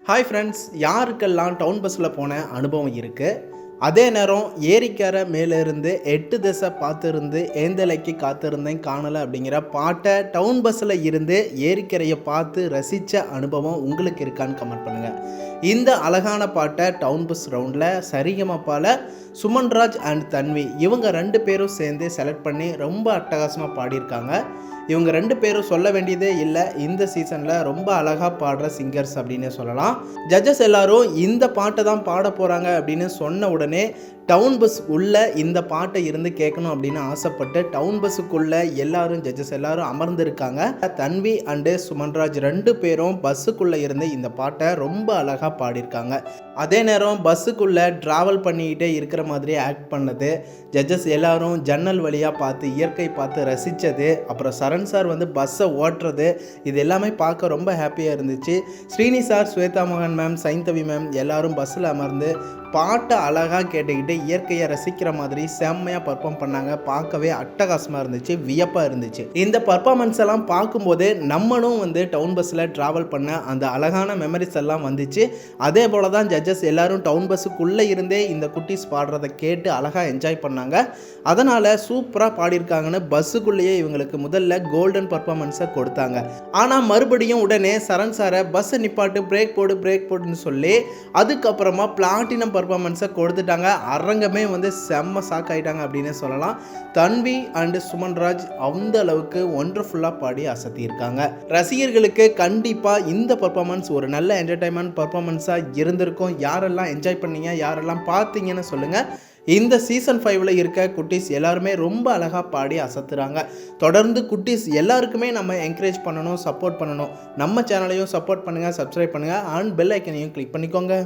Hi friends, யாருக்கெல்லாம் down பஸ்ஸில் போன அனுபவம் இருக்குது? அதே நேரம் ஏரிக்கரை மேலேருந்து 8 திசை பார்த்துருந்து ஏந்தலைக்கு காத்திருந்தேன் காணலை அப்படிங்கிற பாட்டை டவுன் பஸ்ஸில் இருந்து ஏரிக்கரையை பார்த்து ரசித்த அனுபவம் உங்களுக்கு இருக்கான்னு கமெண்ட் பண்ணுங்கள். இந்த அழகான பாட்டை டவுன் பஸ் ரவுண்டில் சரிகமப்பால் சுமன்ராஜ் அண்ட் தன்வி இவங்க 2 பேரும் சேர்ந்து செலக்ட் பண்ணி ரொம்ப அட்டகாசமாக பாடியிருக்காங்க. இவங்க 2 பேரும் சொல்ல வேண்டியதே இல்லை, இந்த சீசனில் ரொம்ப அழகாக பாடுற சிங்கர்ஸ் அப்படின்னு சொல்லலாம். ஜட்ஜஸ் எல்லாரும் இந்த பாட்டை தான் பாட போகிறாங்க அப்படின்னு சொன்ன உடனே டவுன் பஸ் உள்ள இந்த பாட்டை இருந்து கேட்கணும் அப்படின்னு ஆசைப்பட்டு டவுன் பஸ்ஸுக்குள்ளே எல்லாரும் ஜட்ஜஸ் எல்லாரும் அமர்ந்திருக்காங்க. தன்வி அண்டு சுமன்ராஜ் 2 பேரும் பஸ்ஸுக்குள்ளே இருந்து இந்த பாட்டை ரொம்ப அழகாக பாடியிருக்காங்க. அதே நேரம் பஸ்ஸுக்குள்ளே ட்ராவல் பண்ணிக்கிட்டே இருக்கிற மாதிரி ஆக்ட் பண்ணது, ஜட்ஜஸ் எல்லாரும் ஜன்னல் வழியாக பார்த்து இயற்கை பார்த்து ரசித்தது, அப்புறம் சரண் சார் வந்து பஸ்ஸை ஓட்டுறது, இது எல்லாமே பார்க்க ரொம்ப ஹாப்பியாக இருந்துச்சு. ஸ்ரீனி சார், ஸ்வேதா மோகன் மேம், சைந்தவி மேம் எல்லாரும் பஸ்ஸில் அமர்ந்து பாட்டை அழகாக கேட்டுக்கிட்டு இயற்கையை ரசிக்கிற மாதிரி செம்மையாக பர்ஃபார்ம் பண்ணாங்க. பார்க்கவே அட்டகாசமாக இருந்துச்சு, வியப்பாக இருந்துச்சு. இந்த பர்ஃபார்மன்ஸ் எல்லாம் பார்க்கும்போது நம்மளும் வந்து டவுன் பஸ்ஸில் ட்ராவல் பண்ண அந்த அழகான மெமரிஸ் எல்லாம் வந்துச்சு. அதே போல் தான் ஜட்ஜஸ் எல்லாரும் டவுன் பஸ்ஸுக்குள்ளே இருந்தே இந்த குட்டீஸ் பாடுறதை கேட்டு அழகாக என்ஜாய் பண்ணாங்க. அதனால் சூப்பராக பாடியிருக்காங்கன்னு பஸ்ஸுக்குள்ளேயே இவங்களுக்கு முதல்ல கோல்டன் பர்ஃபார்மன்ஸை கொடுத்தாங்க. ஆனால் மறுபடியும் உடனே சரண் சாரை பஸ்ஸை நிப்பாட்டு, பிரேக் போடுன்னு சொல்லி அதுக்கப்புறமா பிளாட்டினம் பர்ஃபார்மன்ஸை கொடுத்துட்டாங்க. அரங்கமே வந்து செம்ம ஷாக் ஆகிட்டாங்க அப்படின்னு சொல்லலாம். தன்வி அண்டு சுமன்ராஜ் அந்த அளவுக்கு ஒண்டர்ஃபுல்லாக பாடி அசத்தியிருக்காங்க. ரசிகர்களுக்கு கண்டிப்பாக இந்த பர்ஃபார்மன்ஸ் ஒரு நல்ல என்டர்டைன்மெண்ட் பர்ஃபார்மன்ஸாக இருந்திருக்கும். யாரெல்லாம் என்ஜாய் பண்ணீங்க, யாரெல்லாம் பார்த்தீங்கன்னு சொல்லுங்கள். இந்த சீசன் 5ல் இருக்க குட்டீஸ் எல்லாருமே ரொம்ப அழகாக பாடி அசத்துறாங்க. தொடர்ந்து குட்டீஸ் எல்லாருக்குமே நம்ம என்கரேஜ் பண்ணணும், சப்போர்ட் பண்ணணும். நம்ம சேனலையும் சப்போர்ட் பண்ணுங்கள், சப்ஸ்கிரைப் பண்ணுங்கள் அண்ட் பெல் ஐக்கனையும் கிளிக் பண்ணிக்கோங்க.